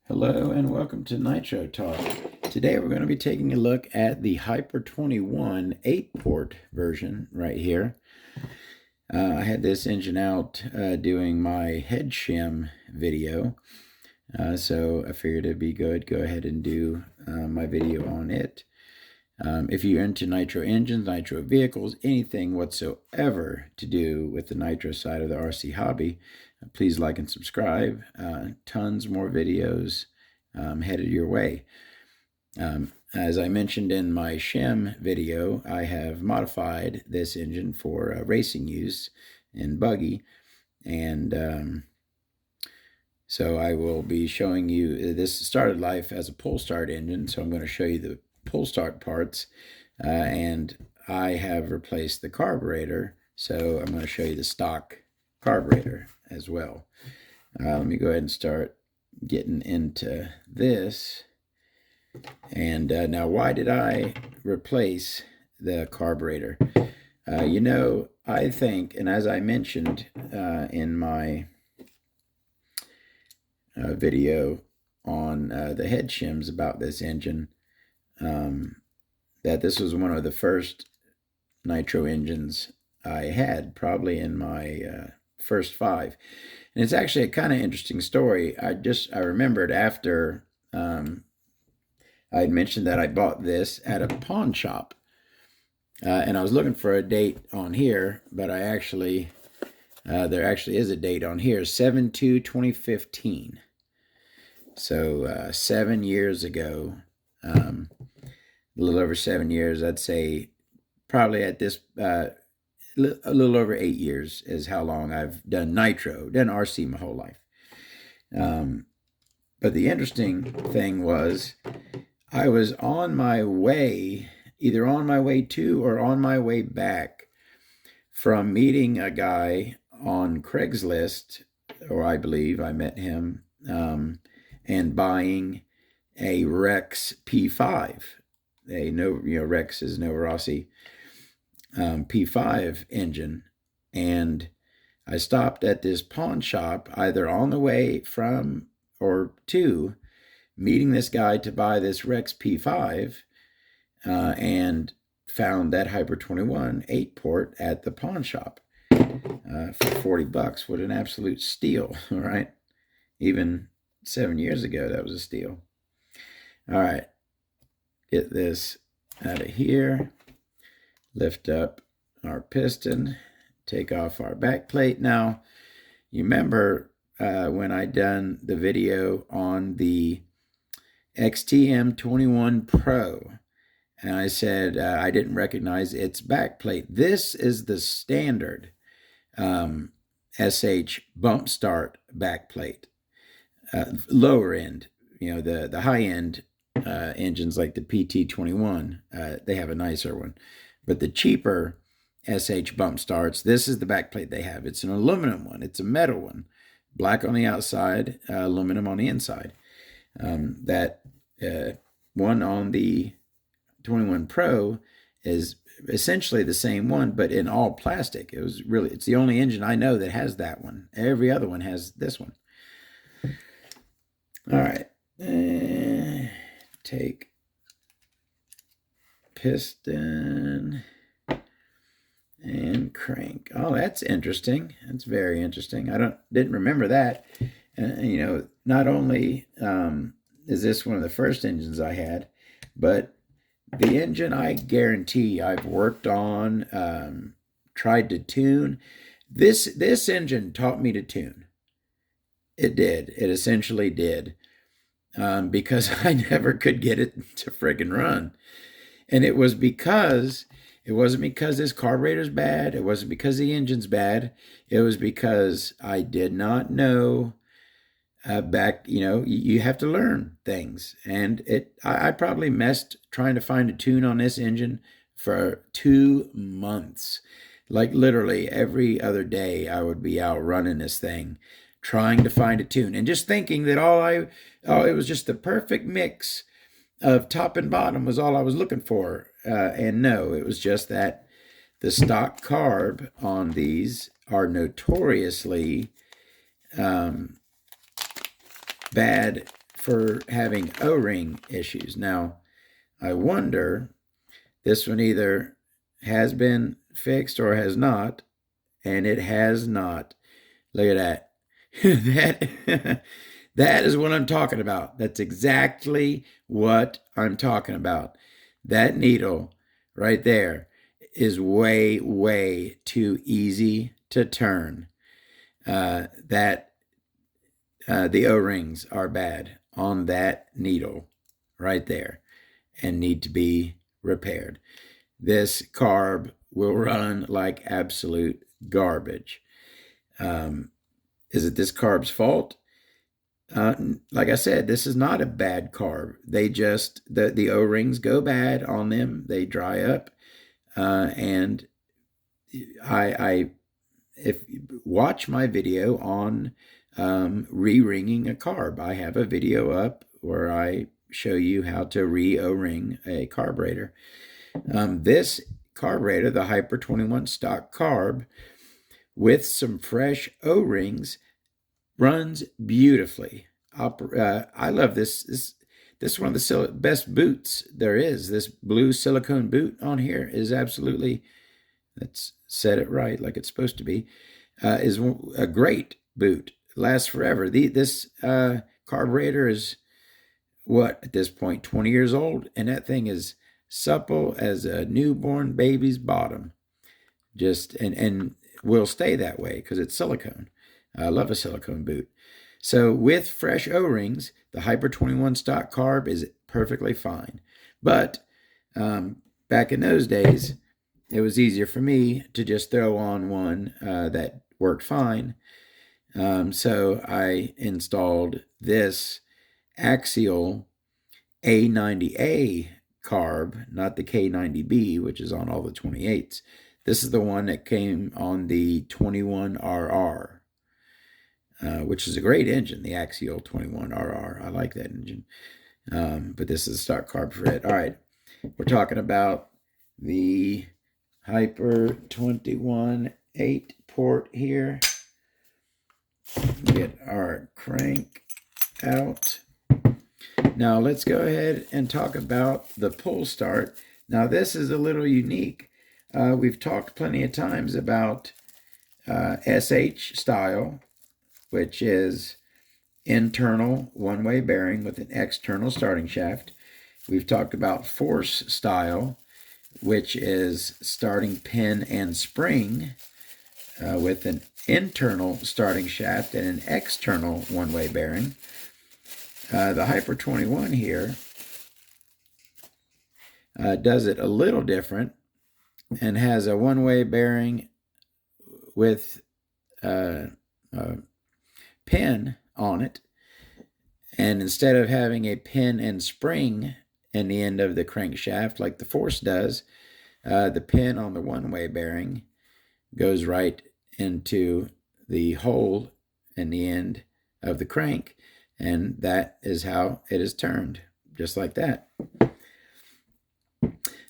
Hello and welcome to Nitro Talk. Today we're going to be taking a look at the Hyper 21 8-port version right here. I had this engine out doing my head shim video, so I figured it'd be good. Go ahead and do my video on it. If you're into nitro engines, nitro vehicles, anything whatsoever to do with the nitro side of the RC hobby, please like and subscribe. Tons more videos headed your way. As I mentioned in my shim video, I have modified this engine for racing use in buggy, and so I will be showing you. This started life as a pull start engine, so I'm going to show you the pull start parts, and I have replaced the carburetor, so I'm going to show you the stock carburetor as well. Let me go ahead and start getting into this. And now, why did I replace the carburetor? I think, and as I mentioned in my video on the head shims about this engine, that this was one of the first nitro engines I had, probably in my first 5. And it's actually a kind of interesting story. I remembered after I had mentioned that I bought this at a pawn shop, and I was looking for a date on here, but there actually is a date on here, 7/2/2015. So 7 years ago, a little over 7 years, I'd say probably at this, a little over 8 years is how long I've done nitro, done RC my whole life. But the interesting thing was, I was on my way, either on my way to or on my way back from meeting a guy on Craigslist, or I believe I met him, and buying a Rex P5. Rex is Nova Rossi P5 engine. And I stopped at this pawn shop either on the way from or to meeting this guy to buy this Rex P5, and found that Hyper 21 8-port at the pawn shop for $40. What an absolute steal, right? Even 7 years ago, that was a steal. All right, get this out of here, lift up our piston, take off our back plate. Now, you remember when I done the video on the XTM 21 Pro, and I said I didn't recognize its back plate. This is the standard SH bump start back plate. Lower end, the high end engines like the PT21, they have a nicer one. But the cheaper SH bump starts, this is the back plate they have. It's an aluminum one. It's a metal one. Black on the outside, aluminum on the inside. That one on the 21 Pro is essentially the same one, but in all plastic. It's the only engine I know that has that one. Every other one has this one. All right. Take piston and crank. Oh, that's interesting. That's very interesting. Didn't remember that. Not only is this one of the first engines I had, but the engine I guarantee I've worked on, tried to tune. This engine taught me to tune. It did. It essentially did, because I never could get it to friggin' run. And it wasn't because this carburetor's bad. It wasn't because the engine's bad. It was because I did not know you have to learn things. And I probably messed trying to find a tune on this engine for 2 months. Like literally every other day I would be out running this thing, trying to find a tune and just thinking that it was just the perfect mix of top and bottom was all I was looking for. And no, it was just that the stock carb on these are notoriously bad for having O-ring issues. Now, I wonder, this one either has been fixed or has not, and it has not. Look at that. That is what I'm talking about. That's exactly what I'm talking about. That needle right there is way, way too easy to turn. The O-rings are bad on that needle right there and need to be repaired. This carb will run like absolute garbage. Is it this carb's fault? Like I said, this is not a bad carb. They just, the O-rings go bad on them. They dry up. And if watch my video on re-ringing a carb. I have a video up where I show you how to re-O-ring a carburetor. This carburetor, the Hyper 21 stock carb, with some fresh O-rings, runs beautifully. I love this. This is one of the best boots there is. This blue silicone boot on here is absolutely, let's set it right like it's supposed to be, is a great boot. Lasts forever. This carburetor is, what, at this point, 20 years old, and that thing is supple as a newborn baby's bottom. Just, and will stay that way because it's silicone. I love a silicone boot. So with fresh O-rings, the Hyper 21 stock carb is perfectly fine. But back in those days, it was easier for me to just throw on one that worked fine. So I installed this Axial A90A carb, not the K90B, which is on all the 28s. This is the one that came on the 21RR. Which is a great engine, the Axial 21RR. I like that engine. But this is stock carb for it. All right, we're talking about the Hyper 21 8-port here. Get our crank out. Now let's go ahead and talk about the pull start. Now this is a little unique. We've talked plenty of times about SH style, which is internal one-way bearing with an external starting shaft. We've talked about force style, which is starting pin and spring with an internal starting shaft and an external one-way bearing. The Hyper 21 here does it a little different and has a one-way bearing with pin on it, and instead of having a pin and spring in the end of the crankshaft like the force does, the pin on the one-way bearing goes right into the hole in the end of the crank, and that is how it is turned, just like that.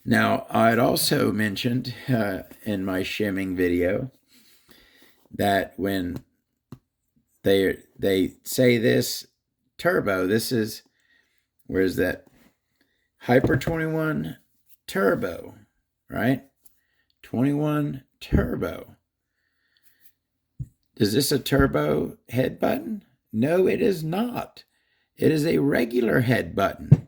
Now, I'd also mentioned in my shimming video that when they say this turbo, this is, where's that? Hyper 21 turbo, right? 21 turbo. Is this a turbo head button? No, it is not. It is a regular head button.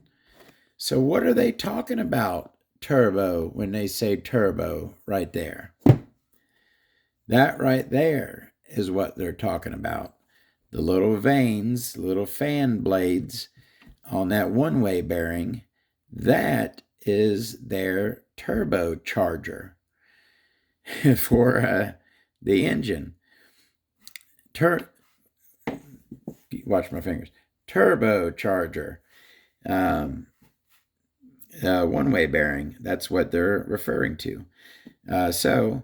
So what are they talking about, turbo, when they say turbo right there? That right there is what they're talking about. The little vanes, little fan blades on that one-way bearing, that is their turbocharger for the engine. Watch my fingers. Turbocharger. One-way bearing, that's what they're referring to. Do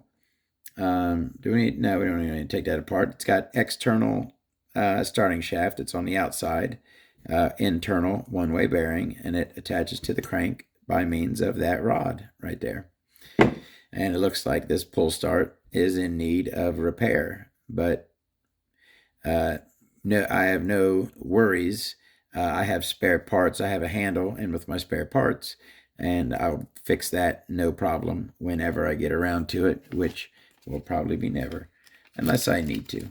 we need, no, we don't need to take that apart. It's got external starting shaft. It's on the outside, internal one-way bearing, and it attaches to the crank by means of that rod right there. And it looks like this pull start is in need of repair, but no, I have no worries I have spare parts. I have a handle in with my spare parts, and I'll fix that no problem whenever I get around to it, which will probably be never, unless I need to.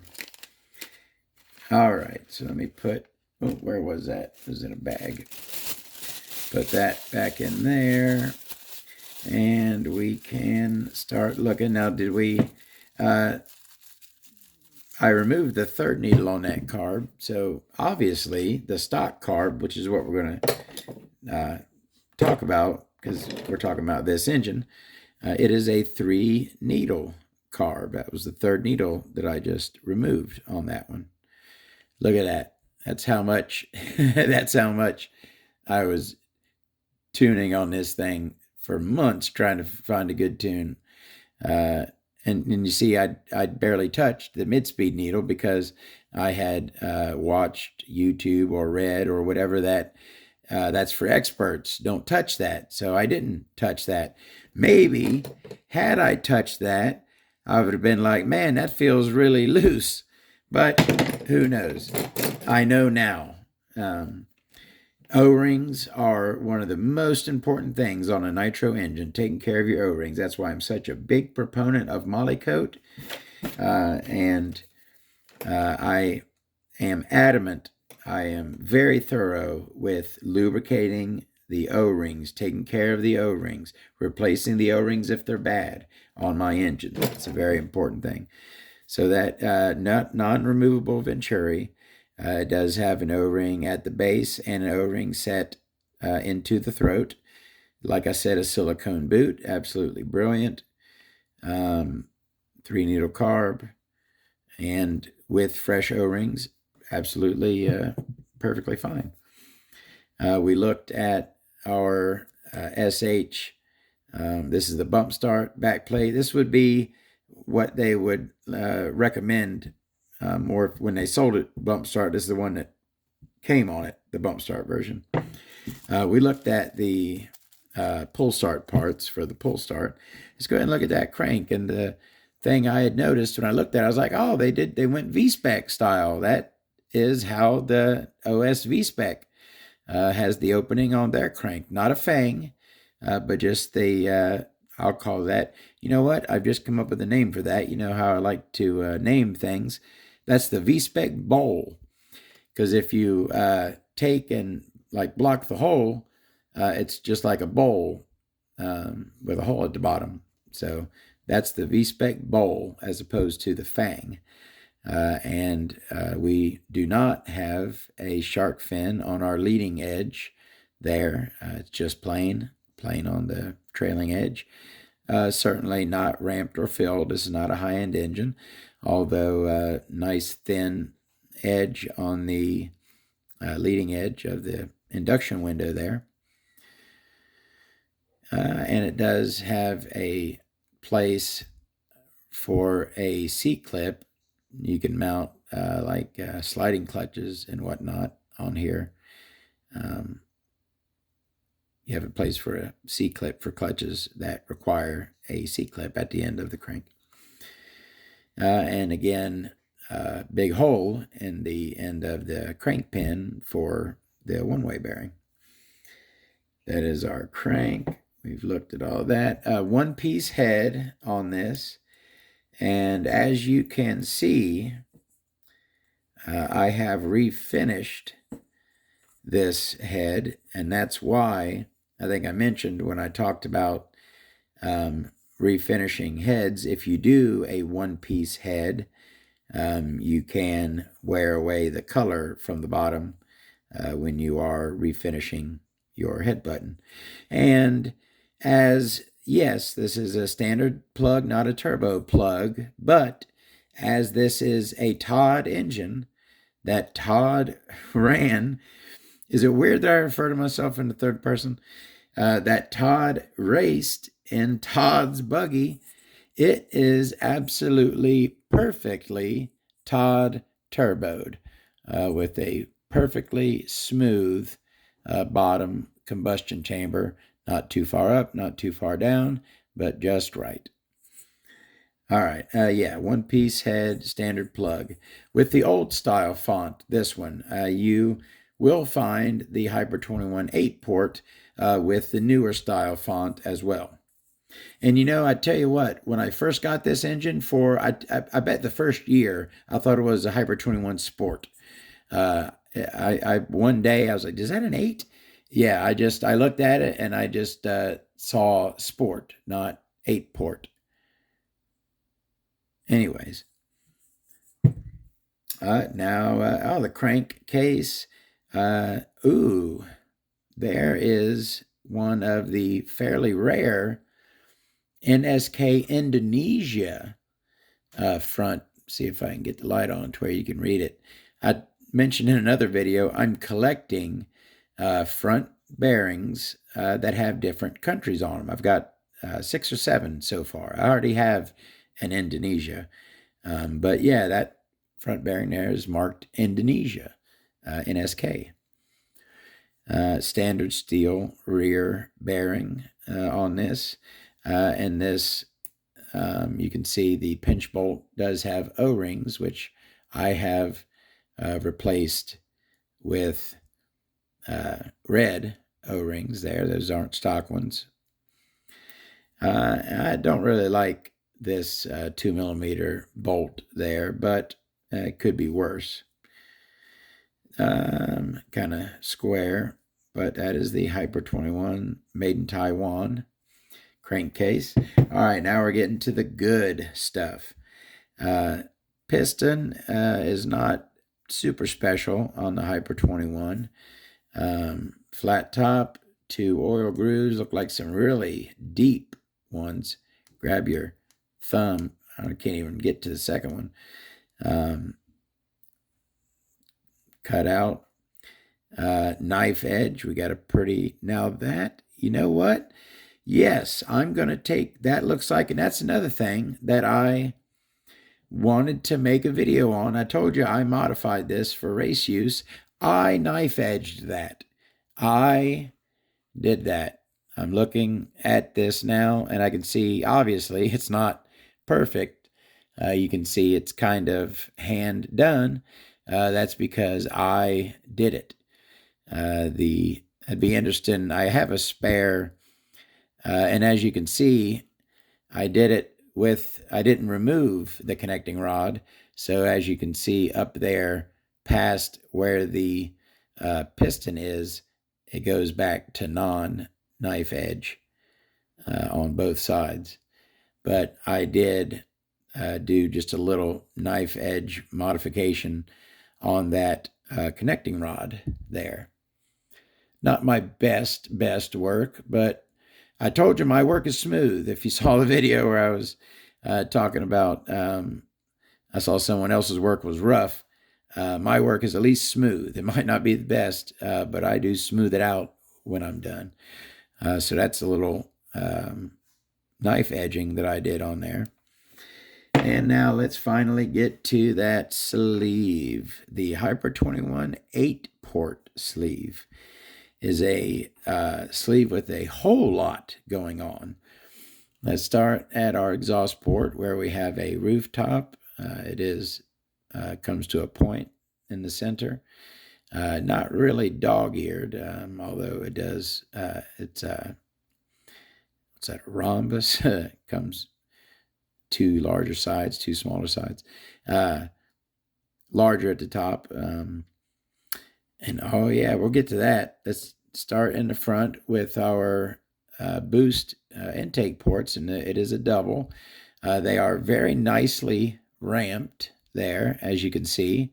All right, so let me put, oh, where was that? It was in a bag. Put that back in there, and we can start looking. Now, did we, I removed the third needle on that carb, so obviously the stock carb, which is what we're going to talk about, because we're talking about this engine, it is a 3-needle carb. That was the third needle that I just removed on that one. Look at that. That's how much that's how much I was tuning on this thing for months, trying to find a good tune. And you see, I'd barely touched the mid-speed needle because I had watched YouTube or read or whatever that's for experts. Don't touch that. So I didn't touch that. Maybe had I touched that, I would have been like, man, that feels really loose. But who knows? I know now. O-rings are one of the most important things on a nitro engine, taking care of your O-rings. That's why I'm such a big proponent of Molykote. And I am adamant, I am very thorough with lubricating the O-rings, taking care of the O-rings, replacing the O-rings if they're bad on my engine. It's a very important thing. So that non-removable Venturi does have an O-ring at the base and an O-ring set into the throat. Like I said, a silicone boot, absolutely brilliant. 3-needle carb, and with fresh O-rings, absolutely perfectly fine. We looked at our SH. This is the bump start back plate. This would be what they would recommend or when they sold it, bump start. This is the one that came on it, the bump start version. We looked at the pull start parts for the pull start. Let's go ahead and look at that crank. And the thing I had noticed when I looked at it, I was like, oh, they went V-spec style. That is how the OS V-spec has the opening on their crank. Not a fang, but just the, I'll call that, you know what? I've just come up with a name for that. You know how I like to name things. That's the V-spec bowl. Because if you take and like block the hole, it's just like a bowl with a hole at the bottom. So that's the V-spec bowl as opposed to the fang. And we do not have a shark fin on our leading edge there. It's just plain on the trailing edge. Certainly not ramped or filled. This is not a high-end engine, although nice thin edge on the leading edge of the induction window there. And it does have a place for a C-clip. You can mount like sliding clutches and whatnot on here. You have a place for a C-clip for clutches that require a C-clip at the end of the crank. And again, big hole in the end of the crank pin for the one-way bearing. That is our crank. We've looked at all that. One-piece head on this. And as you can see, I have refinished this head, and that's why I think I mentioned when I talked about refinishing heads, if you do a one-piece head, you can wear away the color from the bottom when you are refinishing your head button. And yes, this is a standard plug, not a turbo plug, but as this is a Todd engine that Todd ran, is it weird that I refer to myself in the third person? That Todd raced in Todd's buggy. It is absolutely perfectly Todd turboed with a perfectly smooth bottom combustion chamber. Not too far up, not too far down, but just right. All right, yeah, one-piece head, standard plug. With the old style font, this one, you will find the Hyper 21 8 port with the newer style font as well. And I tell you what, when I first got this engine I bet the first year, I thought it was a Hyper 21 Sport. I one day I was like, is that an 8? Yeah, I looked at it and I just saw Sport, not 8 port. Anyways, now the crankcase. Ooh, there is one of the fairly rare NSK Indonesia front. See if I can get the light on to where you can read it. I mentioned in another video, I'm collecting front bearings that have different countries on them. I've got 6 or 7 so far. I already have an Indonesia. But yeah, that front bearing there is marked Indonesia, NSK. Standard steel rear bearing on this. And this, you can see the pinch bolt does have O-rings, which I have replaced with red O-rings there. Those aren't stock ones. I don't really like this 2mm bolt there, but it could be worse. Kind of square, but that is the Hyper 21 made in Taiwan crankcase. All right, now we're getting to the good stuff. Piston is not super special on the Hyper 21. Flat top, 2 oil grooves, look like some really deep ones. Grab your thumb. I can't even get to the second one. Cut out. Knife edge. We got a pretty... Now that, you know what? Yes, I'm going to take... That looks like... And that's another thing that I wanted to make a video on. I told you I modified this for race use. I knife edged that. I did that. I'm looking at this now, and I can see, obviously, it's not perfect. You can see it's kind of hand done. That's because I did it. It'd be interesting. I have a spare, and as you can see, I did it with, I didn't remove the connecting rod. So as you can see up there, past where the piston is, it goes back to non-knife edge on both sides. But I did do just a little knife edge modification on that connecting rod there. Not my best work, but I told you my work is smooth. If you saw the video where I was talking about, I saw someone else's work was rough. My work is at least smooth. It might not be the best, but I do smooth it out when I'm done. So that's a little knife edging that I did on there. And now let's finally get to that sleeve. The Hyper 21 8-port sleeve is a sleeve with a whole lot going on. Let's start at our exhaust port where we have a rooftop. It is comes to a point in the center. Not really dog-eared, although it does. It's what's that? A rhombus. Comes 2 larger sides, 2 smaller sides. Larger at the top. And oh yeah, we'll get to that. Let's start in the front with our boost intake ports, and it is a double. They are very nicely ramped there, as you can see.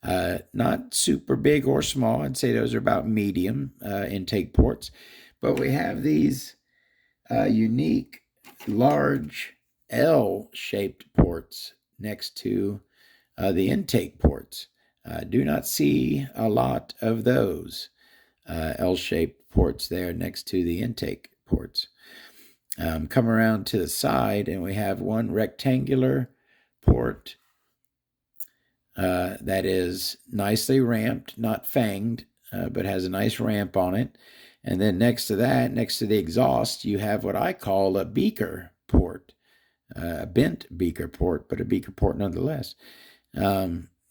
Not super big or small. I'd say those are about medium intake ports. But we have these unique large L-shaped ports next to the intake ports. Do not see a lot of those L-shaped ports there next to the intake ports. Come around to the side, and we have one rectangular port that is nicely ramped, not fanged, but has a nice ramp on it. And then next to that, next to the exhaust, you have what I call a beaker port, a bent beaker port, but a beaker port nonetheless.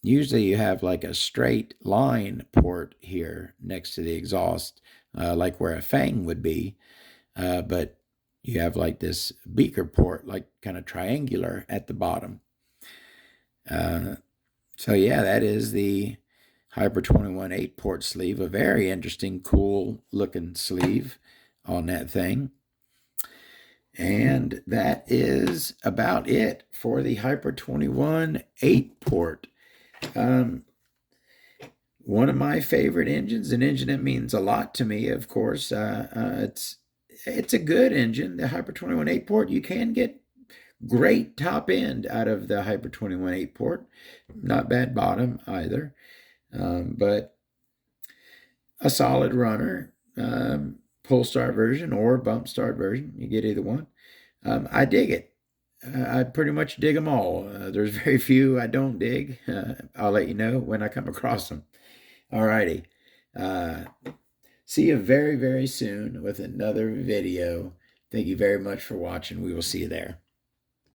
Usually you have like a straight line port here next to the exhaust, like where a fang would be, but you have like this beaker port, like kind of triangular at the bottom. So yeah, that is the Hyper 21 8-port sleeve. A very interesting, cool looking sleeve on that thing. And that is about it for the Hyper 21 8-port. One of my favorite engines, an engine that means a lot to me, of course. It's a good engine, the Hyper 21 8-port. You can get great top end out of the Hyper 21 8-port. Not bad bottom either. But a solid runner, pull start version or bump start version. You get either one. I dig it. I pretty much dig them all. There's very few I don't dig. I'll let you know when I come across them. Alrighty. See you very, very soon with another video. Thank you very much for watching. We will see you there.